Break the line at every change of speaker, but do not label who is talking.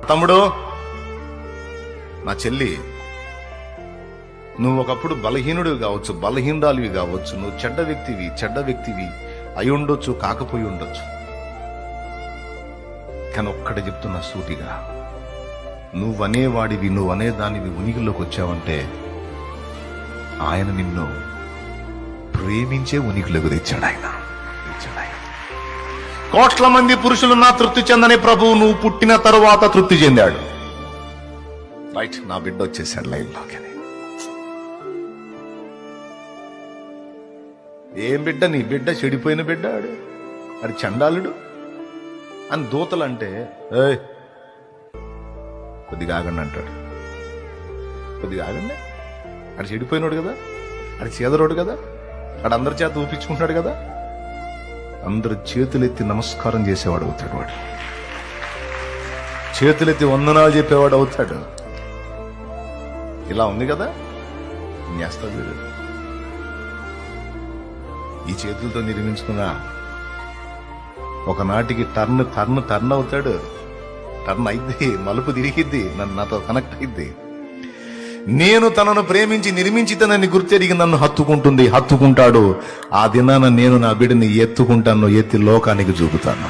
తమ్ముడు, నా చెల్లి, నువ్వు ఒకప్పుడు బలహీనుడివి కావచ్చు, బలహీనరాలివి కావచ్చు, నువ్వు చెడ్డ వ్యక్తివి అయి ఉండొచ్చు, కాకపోయి ఉండొచ్చు. కానీ ఒక్కడే చెప్తున్నా సూటిగా, నువ్వనేవాడివి, నువ్వనేదానివి ఉనికిలోకి వచ్చావంటే ఆయన నిన్ను ప్రేమించే ఉనికిలోకి తెచ్చాడు ఆయన. కోట్ల మంది పురుషులున్నా తృప్తి చెందని ప్రభువు నువ్వు పుట్టిన తరువాత తృప్తి చెందాడు. రైట్, నా బిడ్డ వచ్చేసాడు లైన్లోకి. ఏం బిడ్డ? నీ బిడ్డ చెడిపోయిన బిడ్డ, అది చండాలుడు అని దూతలంటే కొద్దిగా ఆగండి అంటాడు. కొద్దిగా ఆగండి, అది చెడిపోయినోడు కదా, అది చేదరోడు కదా, అడు అందరి చేత ఊపించుకుంటాడు కదా. అందరు చేతులెత్తి నమస్కారం చేసేవాడు అవుతాడు, వాడు చేతులెత్తి వందనాలు చెప్పేవాడు అవుతాడు. ఇలా ఉంది కదా, చేస్తాడు. ఈ చేతులతో నిర్మించుకున్నా ఒకనాటికి టర్న్ అవుతాడు, టర్న్ అయిద్ది, మలుపు తిరిగిద్ది, నాతో కనెక్ట్ అయిద్ది. నేను తనను ప్రేమించి నిర్మించితనని గుర్తెరిగి నన్ను హత్తుకుంటాడు. ఆ దినాన నేను నా బిడ్డని ఎత్తుకుంటాను, ఎత్తి లోకానికి చూపుతాను.